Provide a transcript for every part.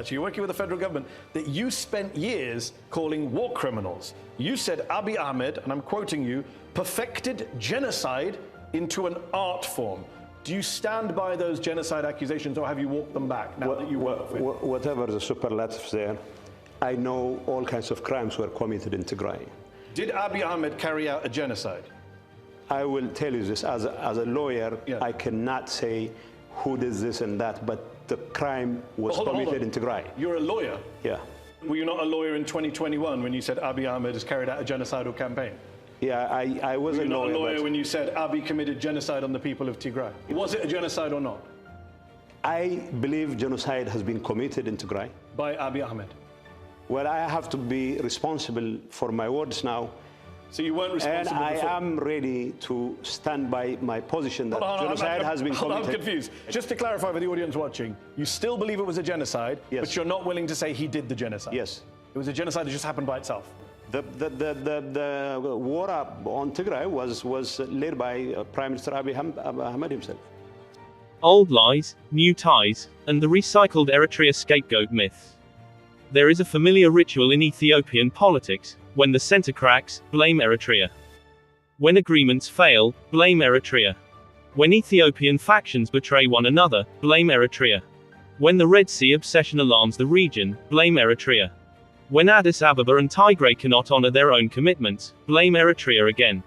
actually, you're working with the federal government, that you spent years calling war criminals. You said Abiy Ahmed, and I'm quoting you, perfected genocide into an art form. Do you stand by those genocide accusations, or have you walked them back now that you work with? Whatever the superlatives there, I know all kinds of crimes were committed in Tigray. Did Abiy Ahmed carry out a genocide? I will tell you this, as a lawyer, yeah. I cannot say who did this and that, but the crime was committed in Tigray. You're a lawyer? Yeah. Were you not a lawyer in 2021 when you said Abiy Ahmed has carried out a genocidal campaign? Yeah, I was a lawyer. Were you not a lawyer when you said Abiy committed genocide on the people of Tigray? Was it a genocide or not? I believe genocide has been committed in Tigray. By Abiy Ahmed? Well, I have to be responsible for my words now. So you weren't responsible And I before. am ready to stand by my position that genocide has been committed. I'm confused. Just to clarify for the audience watching, you still believe it was a genocide, yes. But you're not willing to say he did the genocide? Yes. It was a genocide that just happened by itself? The war on Tigray was led by Prime Minister Abiy Ahmed himself. Old lies, new ties, and the recycled Eritrea scapegoat myth. There is a familiar ritual in Ethiopian politics. When the center cracks, blame Eritrea. When agreements fail, blame Eritrea. When Ethiopian factions betray one another, blame Eritrea. When the Red Sea obsession alarms the region, blame Eritrea. When Addis Ababa and Tigray cannot honor their own commitments, blame Eritrea again.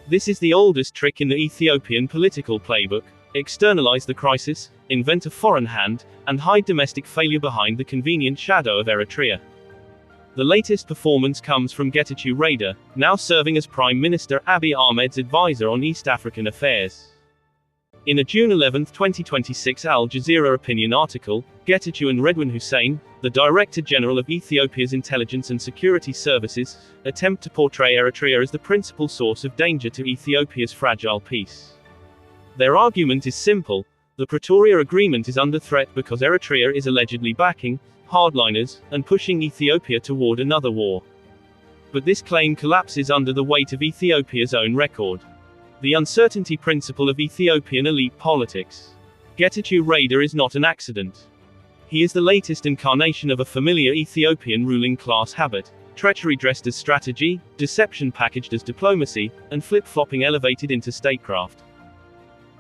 This is the oldest trick in the Ethiopian political playbook: externalize the crisis, invent a foreign hand, and hide domestic failure behind the convenient shadow of Eritrea. The latest performance comes from Getachew Reda, now serving as Prime Minister Abiy Ahmed's advisor on East African affairs. In a June 11, 2026 Al Jazeera opinion article, Getachew and Redwan Hussein, the Director General of Ethiopia's Intelligence and Security Services, attempt to portray Eritrea as the principal source of danger to Ethiopia's fragile peace. Their argument is simple: the Pretoria Agreement is under threat because Eritrea is allegedly backing hardliners and pushing Ethiopia toward another war. But this claim collapses under the weight of Ethiopia's own record. The uncertainty principle of Ethiopian elite politics. Getachew Reda is not an accident. He is the latest incarnation of a familiar Ethiopian ruling class habit: treachery dressed as strategy, deception packaged as diplomacy, and flip-flopping elevated into statecraft.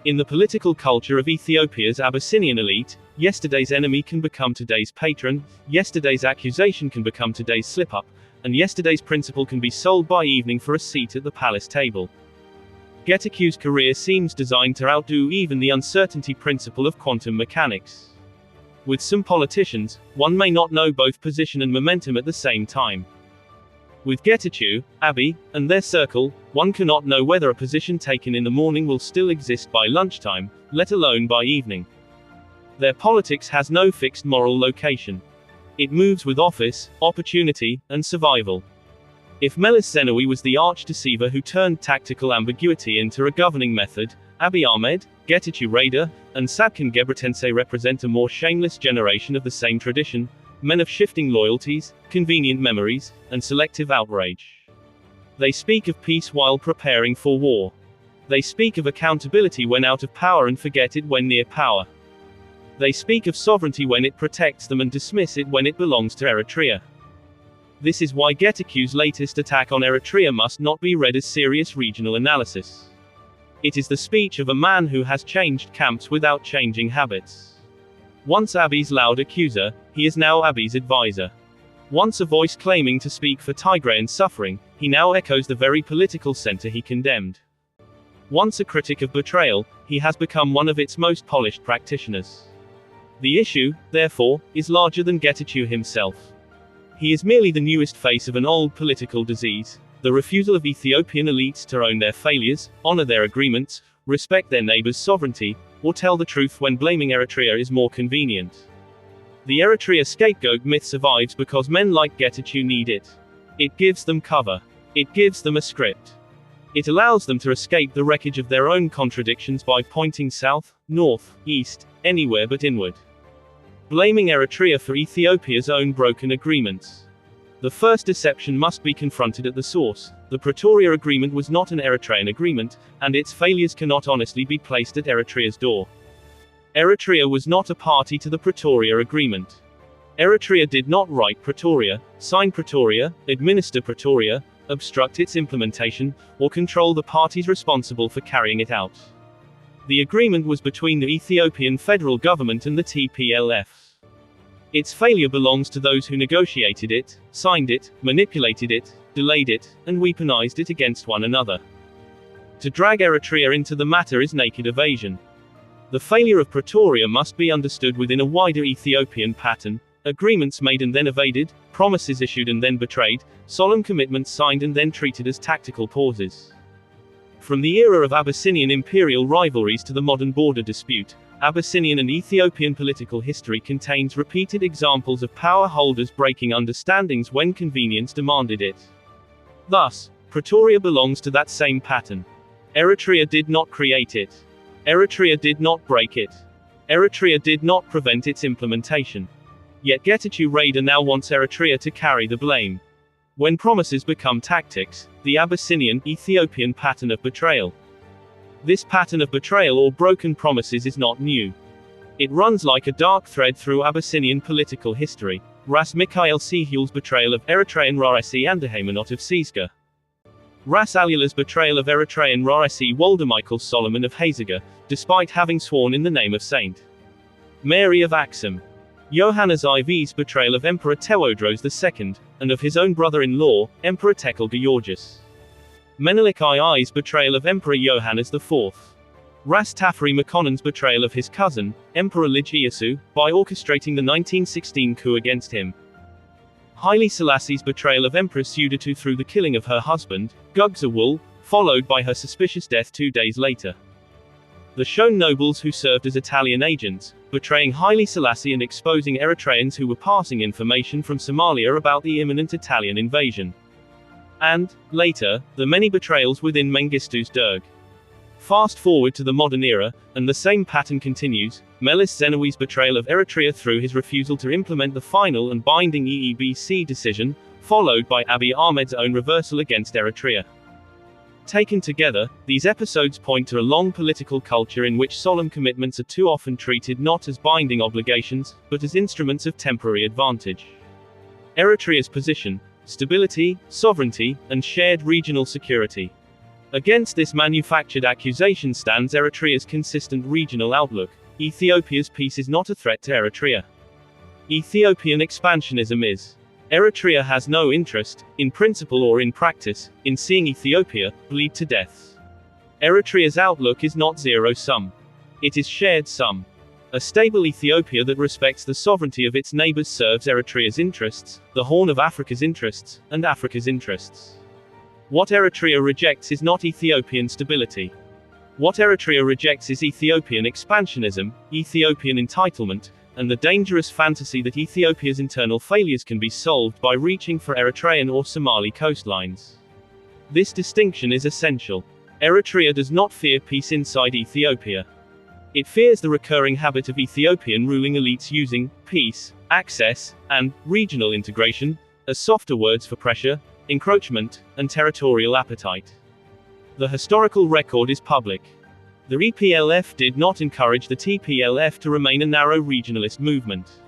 In the political culture of Ethiopia's Abyssinian elite, yesterday's enemy can become today's patron, yesterday's accusation can become today's slip-up, and yesterday's principle can be sold by evening for a seat at the palace table. Getachew's career seems designed to outdo even the uncertainty principle of quantum mechanics. With some politicians, one may not know both position and momentum at the same time. With Getachew, Abiy, and their circle, one cannot know whether a position taken in the morning will still exist by lunchtime, let alone by evening. Their politics has no fixed moral location. It moves with office, opportunity, and survival. If Meles Zenawi was the arch-deceiver who turned tactical ambiguity into a governing method, Abiy Ahmed, Getachew Reda, and Sabkin Gebretense represent a more shameless generation of the same tradition: men of shifting loyalties, convenient memories, and selective outrage. They speak of peace while preparing for war. They speak of accountability when out of power and forget it when near power. They speak of sovereignty when it protects them and dismiss it when it belongs to Eritrea. This is why Getachew's latest attack on Eritrea must not be read as serious regional analysis. It is the speech of a man who has changed camps without changing habits. Once Abiy's loud accuser, he is now Abiy's advisor. Once a voice claiming to speak for Tigrayan suffering, he now echoes the very political center he condemned. Once a critic of betrayal, he has become one of its most polished practitioners. The issue, therefore, is larger than Getachew himself. He is merely the newest face of an old political disease: the refusal of Ethiopian elites to own their failures, honor their agreements, respect their neighbors' sovereignty, or tell the truth when blaming Eritrea is more convenient. The Eritrea scapegoat myth survives because men like Getachew need it. It gives them cover. It gives them a script. It allows them to escape the wreckage of their own contradictions by pointing south, north, east, anywhere but inward. Blaming Eritrea for Ethiopia's own broken agreements. The first deception must be confronted at the source. The Pretoria Agreement was not an Eritrean agreement, and its failures cannot honestly be placed at Eritrea's door. Eritrea was not a party to the Pretoria Agreement. Eritrea did not write Pretoria, sign Pretoria, administer Pretoria, obstruct its implementation, or control the parties responsible for carrying it out. The agreement was between the Ethiopian federal government and the TPLF. Its failure belongs to those who negotiated it, signed it, manipulated it, delayed it, and weaponized it against one another. To drag Eritrea into the matter is naked evasion. The failure of Pretoria must be understood within a wider Ethiopian pattern: agreements made and then evaded, promises issued and then betrayed, solemn commitments signed and then treated as tactical pauses. From the era of Abyssinian imperial rivalries to the modern border dispute, Abyssinian and Ethiopian political history contains repeated examples of power holders breaking understandings when convenience demanded it. Thus, Pretoria belongs to that same pattern. Eritrea did not create it. Eritrea did not break it. Eritrea did not prevent its implementation. Yet Getachew Rada now wants Eritrea to carry the blame. When promises become tactics, the Abyssinian, Ethiopian pattern of betrayal. This pattern of betrayal or broken promises is not new. It runs like a dark thread through Abyssinian political history. Ras Mikael Sihul's betrayal of Eritrean Raresi Andahaymanot of Siska. Ras Alula's betrayal of Eritrean Raresi Waldemichael Solomon of Haziga, despite having sworn in the name of Saint Mary of Axum. Johannes IV's betrayal of Emperor Tewodros II, and of his own brother-in-law, Emperor Tekel Georgius. Menelik II's betrayal of Emperor Johannes IV. Ras Tafari Makonnen's betrayal of his cousin, Emperor Lige Iyasu, by orchestrating the 1916 coup against him. Haile Selassie's betrayal of Empress Suditu through the killing of her husband, Gugzawul, followed by her suspicious death 2 days later. The Shon nobles who served as Italian agents, betraying Haile Selassie and exposing Eritreans who were passing information from Somalia about the imminent Italian invasion. And, later, the many betrayals within Mengistu's Derg. Fast forward to the modern era, and the same pattern continues: Meles Zenawi's betrayal of Eritrea through his refusal to implement the final and binding EEBC decision, followed by Abiy Ahmed's own reversal against Eritrea. Taken together, these episodes point to a long political culture in which solemn commitments are too often treated not as binding obligations, but as instruments of temporary advantage. Eritrea's position: stability, sovereignty, and shared regional security. Against this manufactured accusation stands Eritrea's consistent regional outlook: Ethiopia's peace is not a threat to Eritrea. Ethiopian expansionism is. Eritrea has no interest, in principle or in practice, in seeing Ethiopia bleed to death. Eritrea's outlook is not zero-sum. It is shared-sum. A stable Ethiopia that respects the sovereignty of its neighbors serves Eritrea's interests, the Horn of Africa's interests, and Africa's interests. What Eritrea rejects is not Ethiopian stability. What Eritrea rejects is Ethiopian expansionism, Ethiopian entitlement, and the dangerous fantasy that Ethiopia's internal failures can be solved by reaching for Eritrean or Somali coastlines. This distinction is essential. Eritrea does not fear peace inside Ethiopia. It fears the recurring habit of Ethiopian ruling elites using peace, access, and regional integration as softer words for pressure, encroachment, and territorial appetite. The historical record is public. The EPLF did not encourage the TPLF to remain a narrow regionalist movement.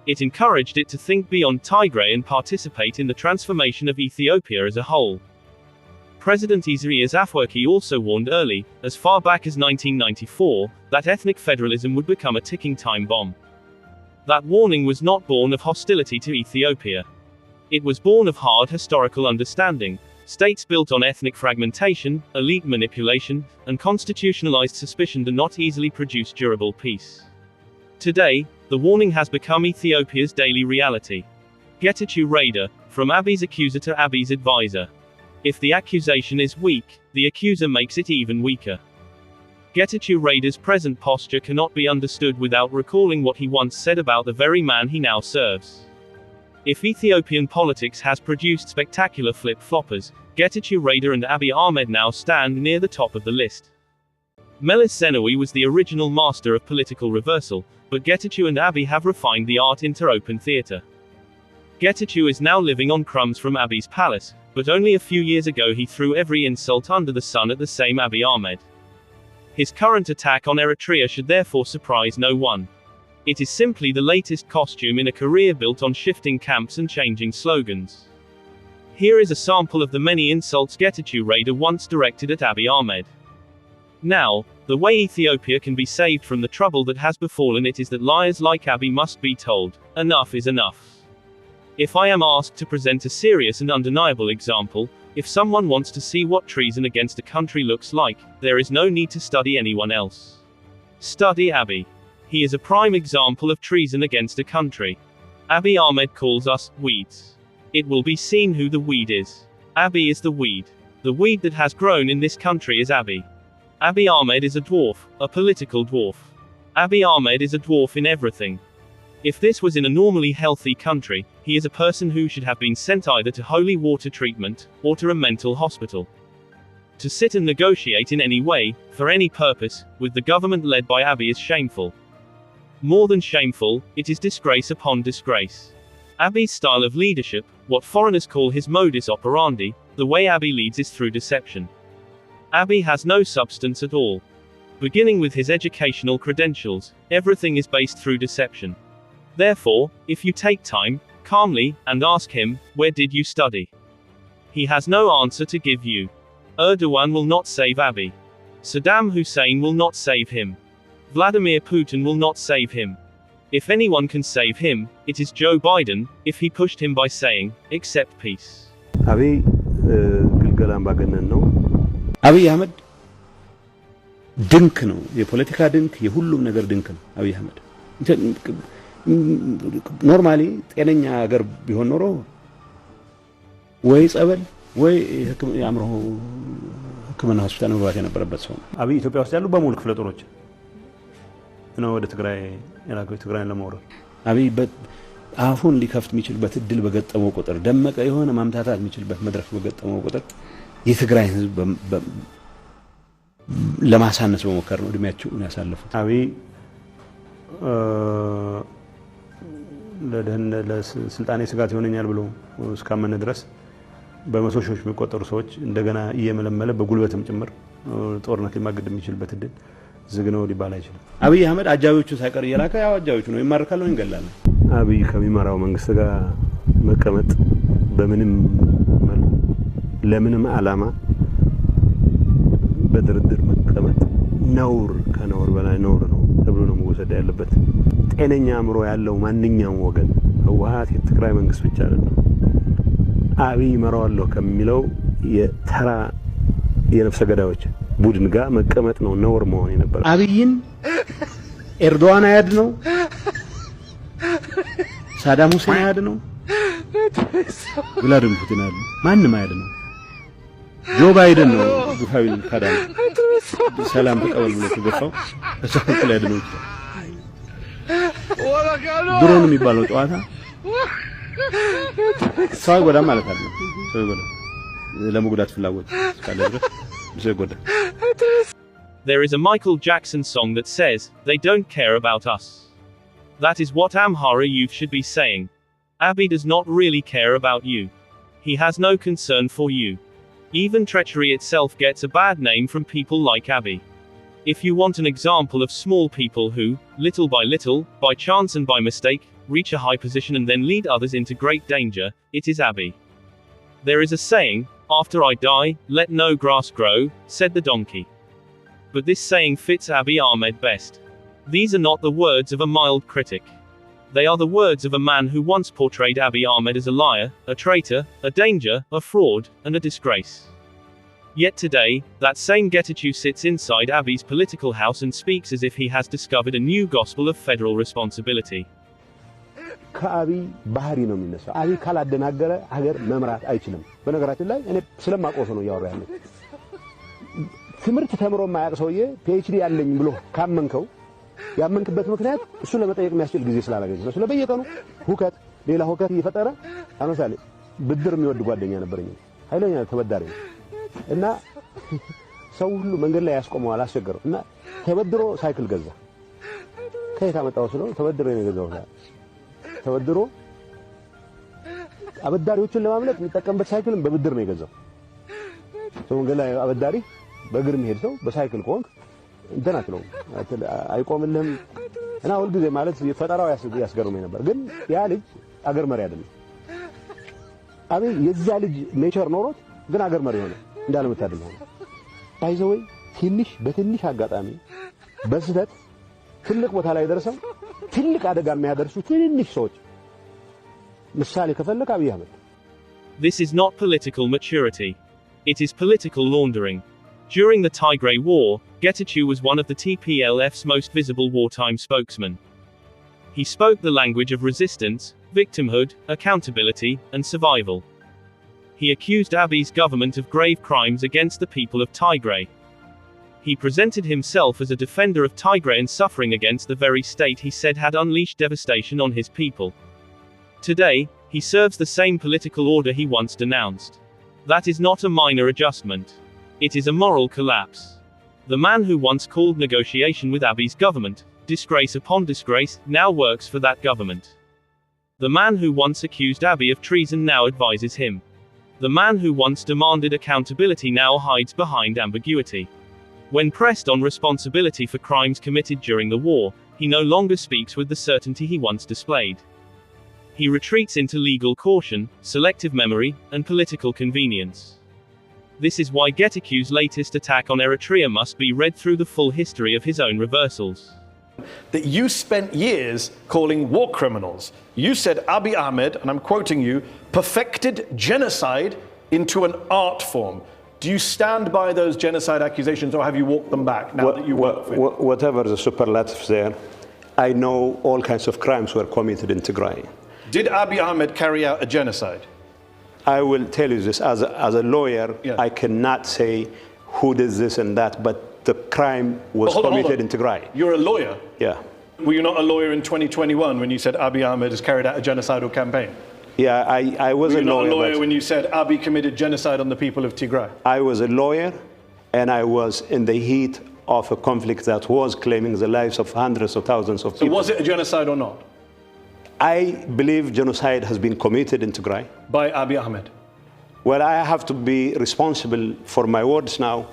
It encouraged it to think beyond Tigray and participate in the transformation of Ethiopia as a whole. President Isaias Afwerki also warned early, as far back as 1994, that ethnic federalism would become a ticking time bomb. That warning was not born of hostility to Ethiopia. It was born of hard historical understanding. States built on ethnic fragmentation, elite manipulation, and constitutionalized suspicion do not easily produce durable peace. Today, the warning has become Ethiopia's daily reality. Getachew Rada, from Abiy's accuser to Abiy's advisor. If the accusation is weak, the accuser makes it even weaker. Getachew Rada's present posture cannot be understood without recalling what he once said about the very man he now serves. If Ethiopian politics has produced spectacular flip-floppers, Getachew Rada and Abiy Ahmed now stand near the top of the list. Meles Zenawi was the original master of political reversal, but Getachew and Abiy have refined the art into open theater. Getachew is now living on crumbs from Abiy's palace, but only a few years ago he threw every insult under the sun at the same Abiy Ahmed. His current attack on Eritrea should therefore surprise no one. It is simply the latest costume in a career built on shifting camps and changing slogans. Here is a sample of the many insults Getachew Raider once directed at Abiy Ahmed. Now, the way Ethiopia can be saved from the trouble that has befallen it is that liars like Abiy must be told, enough is enough. If I am asked to present a serious and undeniable example, if someone wants to see what treason against a country looks like, there is no need to study anyone else. Study Abiy. He is a prime example of treason against a country. Abiy Ahmed calls us weeds. It will be seen who the weed is. Abiy is the weed. The weed that has grown in this country is Abiy. Abiy Ahmed is a dwarf, a political dwarf. Abiy Ahmed is a dwarf in everything. If this was in a normally healthy country, he is a person who should have been sent either to holy water treatment, or to a mental hospital. To sit and negotiate in any way, for any purpose, with the government led by Abiy is shameful. More than shameful, it is disgrace upon disgrace. Abiy's style of leadership, what foreigners call his modus operandi, the way Abiy leads is through deception. Abiy has no substance at all. Beginning with his educational credentials, everything is based through deception. Therefore, if you take time, calmly, and ask him, where did you study? He has no answer to give you. Erdogan will not save Abiy. Saddam Hussein will not save him. Vladimir Putin will not save him. If anyone can save him, it is Joe Biden, if he pushed him by saying, accept peace. Abiy ግልገላም ባገነን ነው አብይ አህመድ ድንክ ነው የፖለቲካ ድንክ የሁሉም ነገር ድንክ ነው አብይ አህመድ ኖርማሊ ጤነኛ ሀገር ቢሆን ኖሮ ወይ ጸበል ወይ ያምሮ ህክምና ሆስፒታል መግባት የነበረበት ሰው አብይ ኢትዮጵያ ውስጥ ያሉ በሙሉ ክፍለ ጦሮች ነው ወደ ትግራይ የላከው ትግራይን ለማውረድ አብይ አፉን ሊከፍት የሚችልበት እድል በገጠመው ቁጥር ደመቀ የሆነ ማምታታት የሚችልበት መድረክ በገጠመው ቁጥር የትግራይ ህዝብ ለማሳነስ በመከር ነው እድሜያቸውን ያሳለፉት አብይ ለስልጣኔ ስጋት ይሆነኛል ብሎ እስካመነ ድረስ በመቶ ሺዎች የሚቆጠሩ ሰዎች እንደገና እየመለመለ በጉልበትም ጭምር ጦርነት ሊማገድ የሚችልበት እድል ዝግ ነው ሊባል አይችልም አብይ አህመድ አጃቢዎቹ ሳይቀር እየላከ ያው አጃቢዎቹ ነው ይማርካሉ እንገላለን አብይ ከሚመራው መንግስት ጋር መቀመጥ በምንም ለምንም ዓላማ በድርድር መቀመጥ ነውር ከነውር በላይ ነውር ነው ተብሎ ነው መወሰድ ያለበት ጤነኛ አእምሮ ያለው ማንኛውም ወገን ህወሓት የትግራይ መንግስት ብቻ አይደለም አብይ መራዋለሁ ከሚለው የተራ የነፍሰ ገዳዮች ቡድን ጋር መቀመጥ ነው ነውር መሆን የነበረው አብይን ኤርዶዋን አያድ ነው ሳዳም ሁሴን አያድ ነው ቭላድሚር ፑቲን አያድ ነው ማንም አያድ ነው ጆ ባይደን ነው ዱፋዊን ካዳን ሰላም ተቀበል ብሎ ተገፋው ተሰክቶ ላይ ያድነው ድሮን የሚባለው ጨዋታ ሰው ጎዳ ማለት አይደለም ሰው ጎዳ ለመጉዳት ፍላጎት ካለ ድረስ ሰው ጎዳ There is a Michael Jackson song that says, they don't care about us. That is what Amhara youth should be saying. Abiy does not really care about you. He has no concern for you. Even treachery itself gets a bad name from people like Abiy. If you want an example of small people who, little by chance and by mistake, reach a high position and then lead others into great danger, it is Abiy. There is a saying, after I die, let no grass grow, said the donkey. But this saying fits Abiy Ahmed best. These are not the words of a mild critic. They are the words of a man who once portrayed Abiy Ahmed as a liar, a traitor, a danger, a fraud, and a disgrace. Yet today, that same Getachew sits inside Abiy's political house and speaks as if he has discovered a new gospel of federal responsibility. ከአብይ ባህሪ ነው የሚነሳው አብይ ካላደናገረ ሀገር መምራት አይችልም በነገራችን ላይ እኔ ስለማቆስ ነው ያወራ ያለው ትምርት ተምሮ ማያቅ ሰውዬ ፒኤችዲ ያለኝ ብሎ ካመንከው ያመንክበት ምክንያት እሱ ለመጠየቅ የሚያስችል ጊዜ ስላላገኘ ነው ስለበየቀኑ ሁከት ሌላ ሁከት እየፈጠረ አመሳለ ብድር የሚወድ ጓደኛ ነበርኝ ኃይለኛ ተበዳሪ እና ሰው ሁሉ መንገድ ላይ ያስቆመዋል አስቸገረው እና ተበድሮ ሳይክል ገዛ ከየት አመጣው ስለው ተበድሮ ነው የገዛው ተበድሮ አበዳሪዎችን ለማምለጥ የሚጠቀምበት ሳይክልን በብድር ነው የገዛው ሰው መንገድ ላይ አበዳሪ በእግር የሚሄድ ሰው በሳይክል ቆንክ እንትን አትለውም አይቆምልህም እና ሁልጊዜ ማለት ፈጠራው ያስገርመኝ ነበር። ግን ያ ልጅ አገር መሪ አይደለም። አቤት የዛ ልጅ ኔቸር ኖሮት ግን አገር መሪ ሆነ እንዳለመታደል ሆነ። ባይዘወይ በትንሽ አጋጣሚ በስህተት ትልቅ ቦታ ላይ ደርሰው ትልቅ አደጋ የሚያደርሱ ትንንሽ ሰዎች ምሳሌ ከፈለክ አብይ አህመድ። This is not political maturity. It is political laundering. During the Tigray War, Getachew was one of the TPLF's most visible wartime spokesmen. He spoke the language of resistance, victimhood, accountability, and survival. He accused Abiy's government of grave crimes against the people of Tigray. He presented himself as a defender of Tigrayan suffering against the very state he said had unleashed devastation on his people. Today, he serves the same political order he once denounced. That is not a minor adjustment. It is a moral collapse. The man who once called negotiation with Abiy's government, disgrace upon disgrace, now works for that government. The man who once accused Abiy of treason now advises him. The man who once demanded accountability now hides behind ambiguity. When pressed on responsibility for crimes committed during the war, he no longer speaks with the certainty he once displayed. He retreats into legal caution, selective memory, and political convenience. This is why Getachew's latest attack on Eritrea must be read through the full history of his own reversals. That you spent years calling war criminals. You said Abiy Ahmed, and I'm quoting you, perfected genocide into an art form. Do you stand by those genocide accusations, or have you walked them back now that you work with? Whatever the superlatives there, I know all kinds of crimes were committed in Tigray. Did Abiy Ahmed carry out a genocide? I will tell you this, as a lawyer, Yeah. I cannot say who did this and that, but the crime was committed in Tigray. You're a lawyer. Yeah. Were you not a lawyer in 2021 when you said Abiy Ahmed has carried out a genocidal campaign? Yeah, I was Were a you lawyer. not a lawyer when you said Abiy committed genocide on the people of Tigray? I was a lawyer, and I was in the heat of a conflict that was claiming the lives of hundreds of thousands of So people. was it a genocide or not? I believe genocide has been committed in Tigray. By Abiy Ahmed? Well, I have to be responsible for my words now.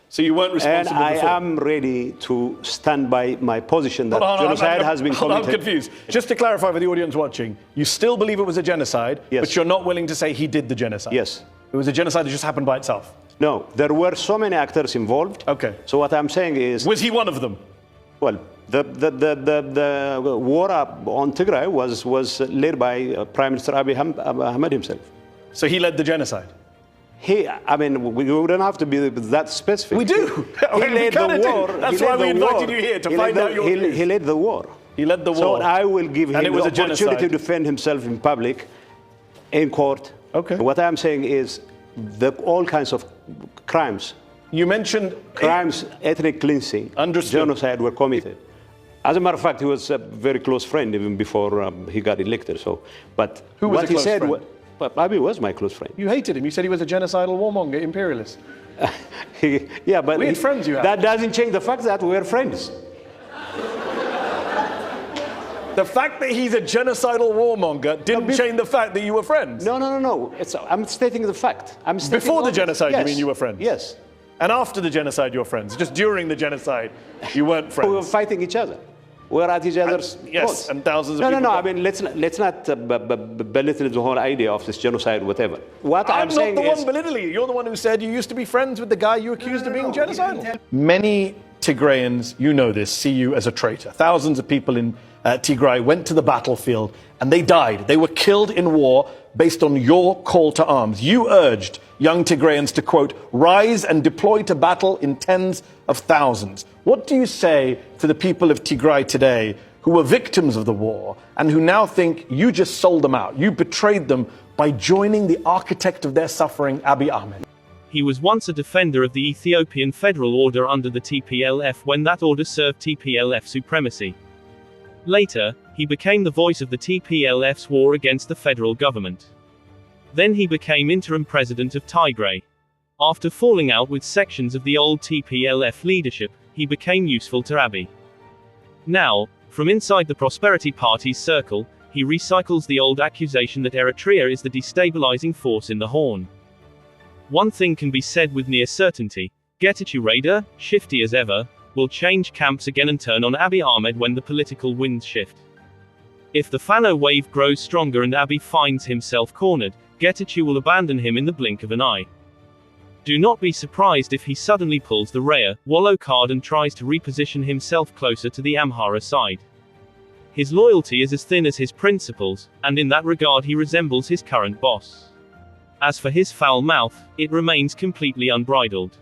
So you weren't And responsible I before? am ready to stand by my position that genocide has been Hold on, committed. I'm confused. Just to clarify for the audience watching, you still believe it was a genocide, Yes. but you're not willing to say he did the genocide? Yes. It was a genocide that just happened by itself? No, there were so many actors involved. Okay. So what I'm saying is, Was he one of them? well, the war on Tigray was led by Prime Minister Abiy Ahmed himself. So he led the genocide? I mean, we don't have to be that specific. We do. He led the war. That's why we invited you here, to find out your views. He led the war. He led the war. So I will give And him it was the a opportunity genocide. to defend himself in public, in court. Okay. What I'm saying is all kinds of crimes, You mentioned ethnic cleansing, Understood. genocide were committed. As a matter of fact, he was a very close friend even before he got elected. So, but Who was what a he close said, friend? Abiy was my close friend. You hated him. You said he was a genocidal warmonger, imperialist. Yeah, but Weird friends you have. that doesn't change the fact that we're friends. The fact that he's a genocidal warmonger didn't change the fact that you were friends. No. I'm stating the fact. I'm stating Before the all this. genocide, you Yes. mean you were friends? Yes. And after the genocide, you're friends. Just during the genocide, you weren't We were friends. fighting each other. We're at each other's Yes, throats. and thousands of No. people. I mean, let's not belittle the whole idea of this genocide, whatever. What I'm I'm not saying the is, one belittling you. You're the one who said you used to be friends with the guy you accused of being genocidal. Many Tigrayans, you know this, see you as a traitor. Thousands of people in Tigray went to the battlefield and they died. They were killed in war based on your call to arms. You urged young Tigrayans to, quote, rise and deploy to battle in tens of thousands. What do you say to the people of Tigray today who were victims of the war and who now think you just sold them out? You betrayed them by joining the architect of their suffering, Abiy Ahmed. He was once a defender of the Ethiopian federal order under the TPLF when that order served TPLF supremacy. Later, he became the voice of the TPLF's war against the federal government. Then he became interim president of Tigray. After falling out with sections of the old TPLF leadership, he became useful to Abiy. Now, from inside the Prosperity Party's circle, he recycles the old accusation that Eritrea is the destabilizing force in the Horn. One thing can be said with near certainty: Getachew raider, shifty as ever, will change camps again and turn on Abiy Ahmed when the political winds shift. If the Fano wave grows stronger and Abiy finds himself cornered, Getachew will abandon him in the blink of an eye. Do not be surprised if he suddenly pulls the Raya Wallo card and tries to reposition himself closer to the Amhara side. His loyalty is as thin as his principles, and in that regard he resembles his current boss. As for his foul mouth, it remains completely unbridled.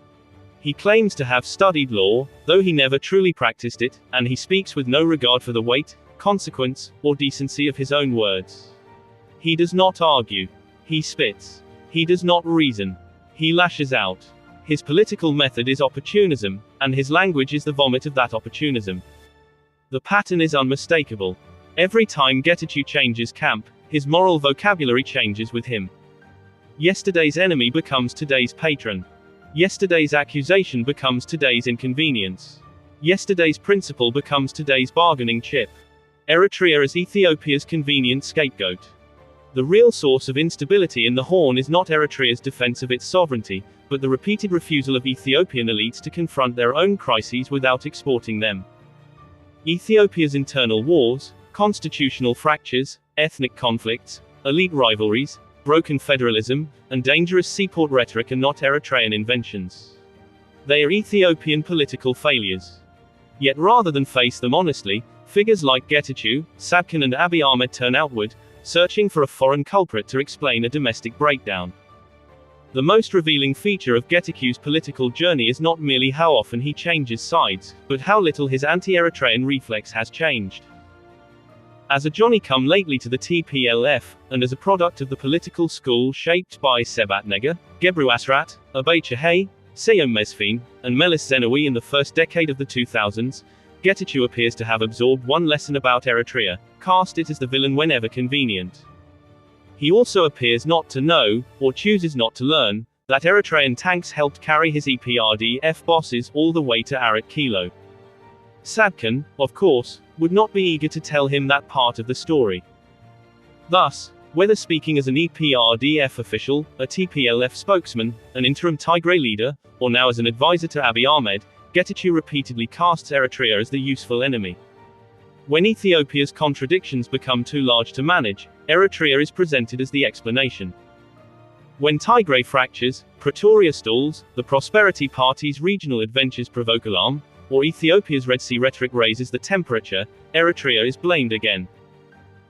He claims to have studied law, though he never truly practiced it, and he speaks with no regard for the weight, consequence, or decency of his own words. He does not argue. He spits. He does not reason. He lashes out. His political method is opportunism, and his language is the vomit of that opportunism. The pattern is unmistakable. Every time Getachew changes camp, his moral vocabulary changes with him. Yesterday's enemy becomes today's patron. Yesterday's accusation becomes today's inconvenience. Yesterday's principle becomes today's bargaining chip. Eritrea is Ethiopia's convenient scapegoat. The real source of instability in the Horn is not Eritrea's defense of its sovereignty, but the repeated refusal of Ethiopian elites to confront their own crises without exporting them. Ethiopia's internal wars, constitutional fractures, ethnic conflicts, elite rivalries, broken federalism, and dangerous seaport rhetoric are not Eritrean inventions. They are Ethiopian political failures. Yet rather than face them honestly, figures like Getachew, Sabkin and Abiy Ahmed turn outward, searching for a foreign culprit to explain a domestic breakdown. The most revealing feature of Getachew's political journey is not merely how often he changes sides, but how little his anti-Eritrean reflex has changed. As a Johnny-come-lately to the TPLF, and as a product of the political school shaped by Sebatnega, Gebru Asrat, Abay Chahey, Seyom Mesfin, and Melis Zenawi in the first decade of the 2000s, Getachew appears to have absorbed one lesson about Eritrea: cast it as the villain whenever convenient. He also appears not to know, or chooses not to learn, that Eritrean tanks helped carry his EPRDF bosses all the way to Arat Kilo. Sabkin, of course, would not be eager to tell him that part of the story. Thus, whether speaking as an EPRDF official, a TPLF spokesman, an interim Tigray leader, or now as an advisor to Abiy Ahmed, Getachew repeatedly casts Eritrea as the useful enemy. When Ethiopia's contradictions become too large to manage, Eritrea is presented as the explanation. When Tigray fractures, Pretoria stalls, the Prosperity Party's regional adventures provoke alarm, or Ethiopia's Red Sea rhetoric raises the temperature, Eritrea is blamed again.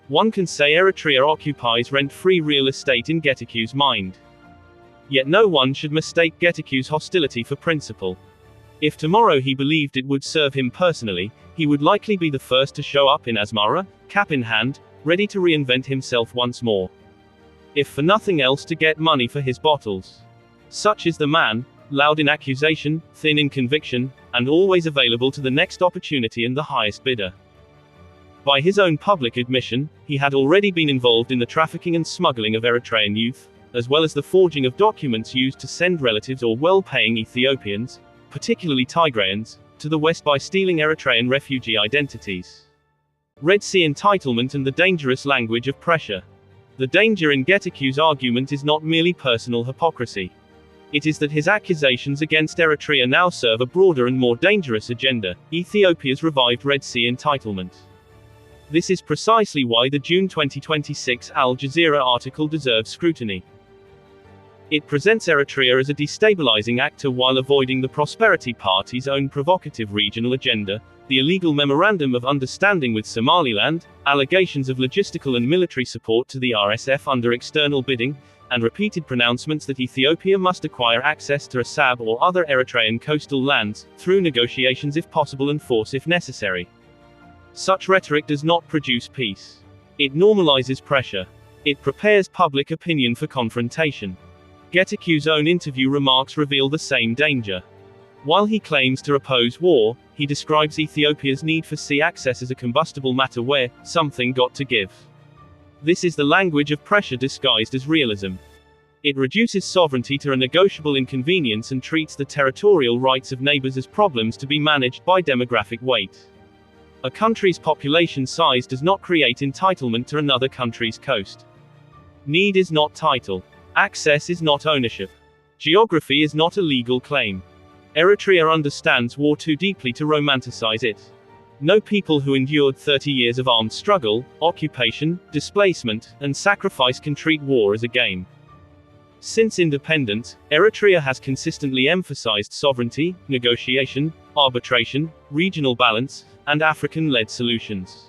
One can say Eritrea occupies rent-free real estate in Getachew's mind. Yet no one should mistake Getachew's hostility for principle. If tomorrow he believed it would serve him personally, he would likely be the first to show up in Asmara, cap in hand, ready to reinvent himself once more. If for nothing else, to get money for his bottles. Such is the man, loud in accusation, thin in conviction, and always available to the next opportunity and the highest bidder. By his own public admission, he had already been involved in the trafficking and smuggling of Eritrean youth, as well as the forging of documents used to send relatives or well-paying Ethiopians, particularly Tigrayans, to the West by stealing Eritrean refugee identities. Red Sea entitlement and the dangerous language of pressure. The danger in Getachew's argument is not merely personal hypocrisy. It is that his accusations against Eritrea now serve a broader and more dangerous agenda: Ethiopia's revived Red Sea entitlement. This is precisely why the June 2026 Al Jazeera article deserves scrutiny. It presents Eritrea as a destabilizing actor while avoiding the Prosperity Party's own provocative regional agenda, the illegal Memorandum of Understanding with Somaliland, allegations of logistical and military support to the RSF under external bidding, and repeated pronouncements that Ethiopia must acquire access to Assab or other Eritrean coastal lands, through negotiations if possible and force if necessary. Such rhetoric does not produce peace. It normalizes pressure. It prepares public opinion for confrontation. Getachew's own interview remarks reveal the same danger. While he claims to oppose war, he describes Ethiopia's need for sea access as a combustible matter where something got to give. This is the language of pressure disguised as realism. It reduces sovereignty to a negotiable inconvenience and treats the territorial rights of neighbors as problems to be managed by demographic weight. A country's population size does not create entitlement to another country's coast. Need is not title. Access is not ownership. Geography is not a legal claim. Eritrea understands war too deeply to romanticize it. No people who endured 30 years of armed struggle, occupation, displacement, and sacrifice can treat war as a game. Since independence, Eritrea has consistently emphasized sovereignty, negotiation, arbitration, regional balance, and African-led solutions.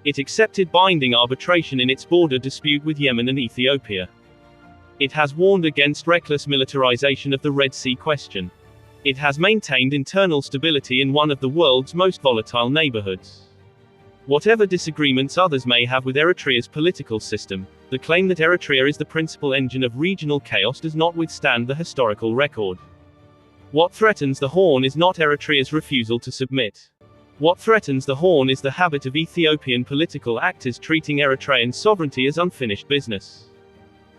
It accepted binding arbitration in its border dispute with Yemen and Ethiopia. It has warned against reckless militarization of the Red Sea question. It has maintained internal stability in one of the world's most volatile neighborhoods. Whatever disagreements others may have with Eritrea's political system, the claim that Eritrea is the principal engine of regional chaos does not withstand the historical record. What threatens the Horn is not Eritrea's refusal to submit. What threatens the Horn is the habit of Ethiopian political actors treating Eritrean sovereignty as unfinished business.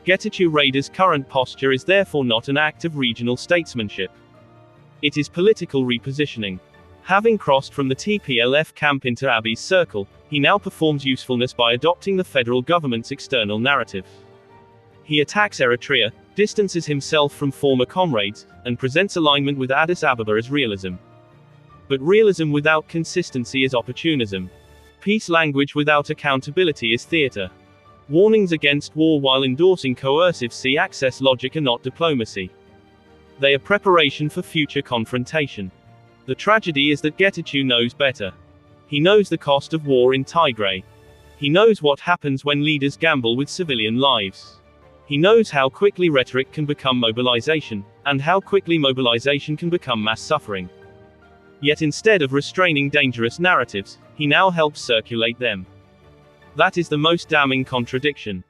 Getachew Reda's current posture is therefore not an act of regional statesmanship. It is political repositioning. Having crossed from the TPLF camp into Abiy's circle, he now performs usefulness by adopting the federal government's external narrative. He attacks Eritrea, distances himself from former comrades, and presents alignment with Addis Ababa as realism. But realism without consistency is opportunism. Peace language without accountability is theater. Warnings against war while endorsing coercive sea-access logic are not diplomacy. They are preparation for future confrontation. The tragedy is that Getachew knows better. He knows the cost of war in Tigray. He knows what happens when leaders gamble with civilian lives. He knows how quickly rhetoric can become mobilization, and how quickly mobilization can become mass suffering. Yet instead of restraining dangerous narratives, he now helps circulate them. That is the most damning contradiction.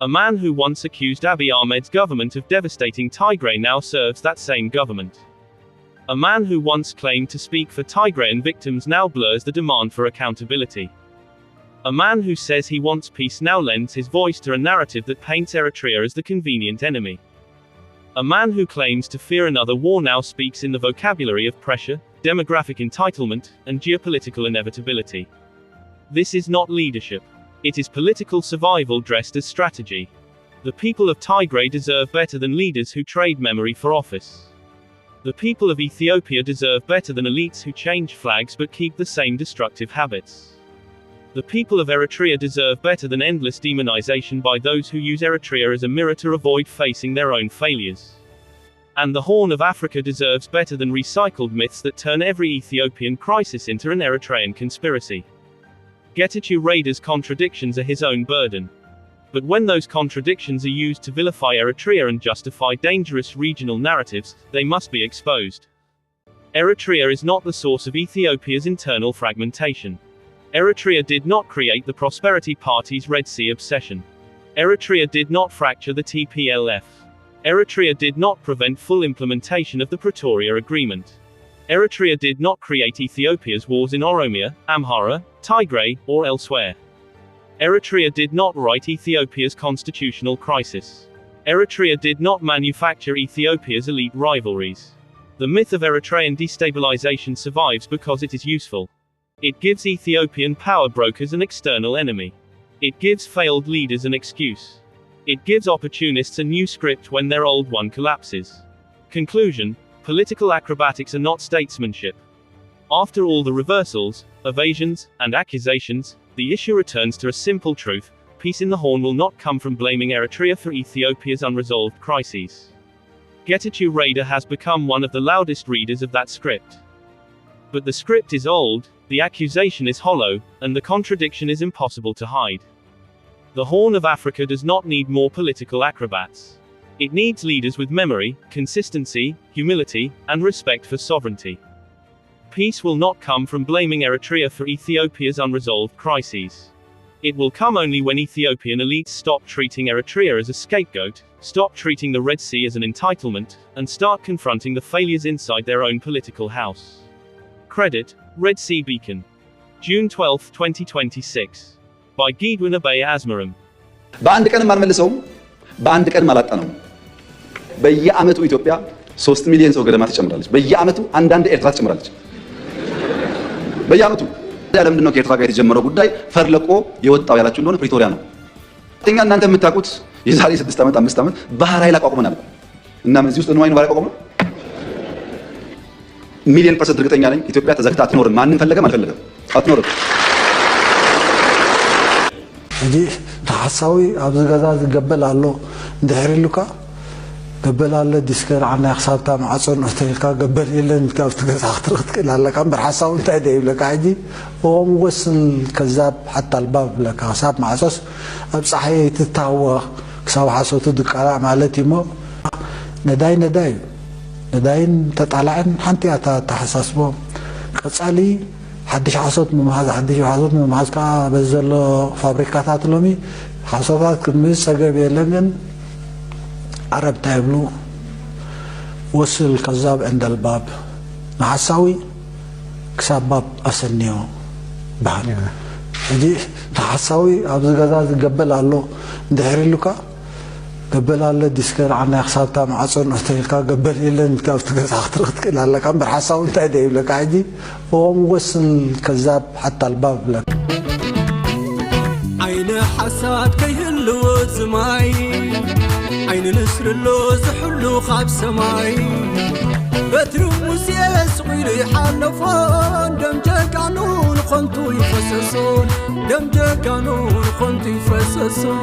A man who once accused Abiy Ahmed's government of devastating Tigray now serves that same government. A man who once claimed to speak for Tigrayan victims now blurs the demand for accountability. A man who says he wants peace now lends his voice to a narrative that paints Eritrea as the convenient enemy. A man who claims to fear another war now speaks in the vocabulary of pressure, demographic entitlement, and geopolitical inevitability. This is not leadership. It is political survival dressed as strategy. The people of Tigray deserve better than leaders who trade memory for office. The people of Ethiopia deserve better than elites who change flags but keep the same destructive habits. The people of Eritrea deserve better than endless demonization by those who use Eritrea as a mirror to avoid facing their own failures. And the Horn of Africa deserves better than recycled myths that turn every Ethiopian crisis into an Eritrean conspiracy. Getachew Reda's contradictions are his own burden. But when those contradictions are used to vilify Eritrea and justify dangerous regional narratives, they must be exposed. Eritrea is not the source of Ethiopia's internal fragmentation. Eritrea did not create the Prosperity Party's Red Sea obsession. Eritrea did not fracture the TPLF. Eritrea did not prevent full implementation of the Pretoria Agreement. Eritrea did not create Ethiopia's wars in Oromia, Amhara, Tigray, or elsewhere. Eritrea did not write Ethiopia's constitutional crisis. Eritrea did not manufacture Ethiopia's elite rivalries. The myth of Eritrean destabilization survives because it is useful. It gives Ethiopian power brokers an external enemy. It gives failed leaders an excuse. It gives opportunists a new script when their old one collapses. Conclusion: political acrobatics are not statesmanship. After all the reversals, evasions, and accusations, the issue returns to a simple truth: peace in the Horn will not come from blaming Eritrea for Ethiopia's unresolved crises. Getachew Reda has become one of the loudest readers of that script. But the script is old, the accusation is hollow, and the contradiction is impossible to hide. The Horn of Africa does not need more political acrobats. It needs leaders with memory, consistency, humility, and respect for sovereignty. Peace will not come from blaming Eritrea for Ethiopia's unresolved crises. It will come only when Ethiopian elites stop treating Eritrea as a scapegoat, stop treating the Red Sea as an entitlement, and start confronting the failures inside their own political house. Credit: Red Sea Beacon. June 12, 2026. By Gidwin Abay Asmaram. በአንድ ቀን ማልመልሰውም በአንድ ቀን ማላጣነው በየአመቱ ኢትዮጵያ 3 ሚሊዮን ሰው ገደማ ትጨምራለች። በየአመቱ አንዳንድ ኤርትራ ትጨምራለች። በየአመቱ ለምንድን ነው ከኤርትራ ጋር የተጀመረው ጉዳይ ፈርለቆ የወጣው ያላችሁ እንደሆነ ፕሪቶሪያ ነው። እናንተ የምታውቁት የዛሬ 6 ዓመት 5 ዓመት ባህር ኃይል አቋቁመናል። እና እዚህ ውስጥ ነው አይኑ ባህር አቋቁመናል። ሚሊዮን ፐርሰንት እርግጠኛ ነኝ ኢትዮጵያ ተዘግታ አትኖርም። ማንም ፈለገም አልፈለገም አትኖርም። እንጂ ተሐሳዊ ኣብዚ ገዛ ዝገበል ኣሎ እንድሕሪሉካ ገበል ኣሎ ዲስከር ዓና ክሳብታ ማዕፆን እተልካ ገበል የለን ካብቲ ገዛ ክትክእል ኣለካ እምበር ሓሳዊ እንታይ ደይብለካ ሕጂ እዎም ወስን ከዛብ ሓታ ኣልባብ ብለካ ክሳብ ማዕፆስ ኣብ ፀሓይ ትታወቕ ክሳብ ሓሶቱ ድቃላዕ ማለት እዩ እሞ ነዳይን ተጣላዕን ሓንቲ እያ ተሓሳስቦ ቀፃሊ ሓድሽ ሓሶት ምምሃዝ ከዓ በዚ ዘሎ ፋብሪካታት ሎሚ ሓሶታት ክምዝ ፀገብ የለን ግን ዓረብ እንታይ ይብሉ ወስል ከዛብ ዕንደልባብ ንሓሳዊ ክሳብ ባብ ኣሰኒዮ በሃል ሕጂ ተሓሳዊ ኣብዚ ገዛ ዝገበል ኣሎ እንድሕሪሉካ ገበል ኣሎ ዲስከር ዓና ክሳብታ ማዕፆን እተልካ ገበል የለን ካብቲ ገዛ ክትክእል ኣለካ እምበር ሓሳዊ እንታይ ደይብለካ ሕጂ እዎም ወስን ከዛብ ሓታ ኣልባብ ብለካ ዓይነ ሓሳብ ከይህልዎ ዝማይ ዓይነ ንስርሎ ዝሕሉ ካብ ሰማይ በትሪ ሙሴ ስቑኢሉ ይሓለፎን ደም ጀጋኑ ንኾንቱ ይፈሰሶን ደም ጀጋኑ ንኾንቱ ይፈሰሶን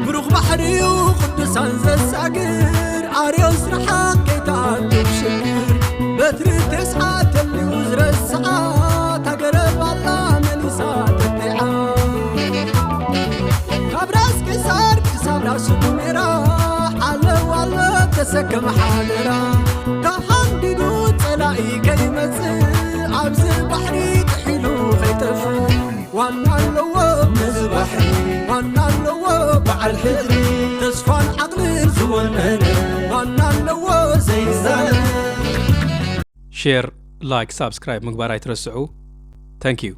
ብሩኽ ባሕርዩ ቅዱሳን ዘሳግር ኣርዮስ ረሓቅ ጌታ ትብሽግር በትሪ ተስሓተልዩ ዝረስዓ ታገረባላ መሊሳ ተጢዓ ካብ ራስ ቄሳር ክሳብ ራሱ ዱሜራ ዓለው ኣሎ ተሰከመ ሓደራ ተሓንዲዱ ፀላኢ ከይመፅእ ኣብዚ ባሕሪ ጥሒሉ ከይጠፍእ ዋና ኣለዎ ነዚ ባሕሪ ዋና ኣለዎ በዓል ሕድሪ ተስፋን ዓቕልን ዝወነነ ዋና ኣለዎ ዘይዛነ ሼር ላይክ ሳብስክራይብ ምግባር ኣይትረስዑ ታንክ ዩ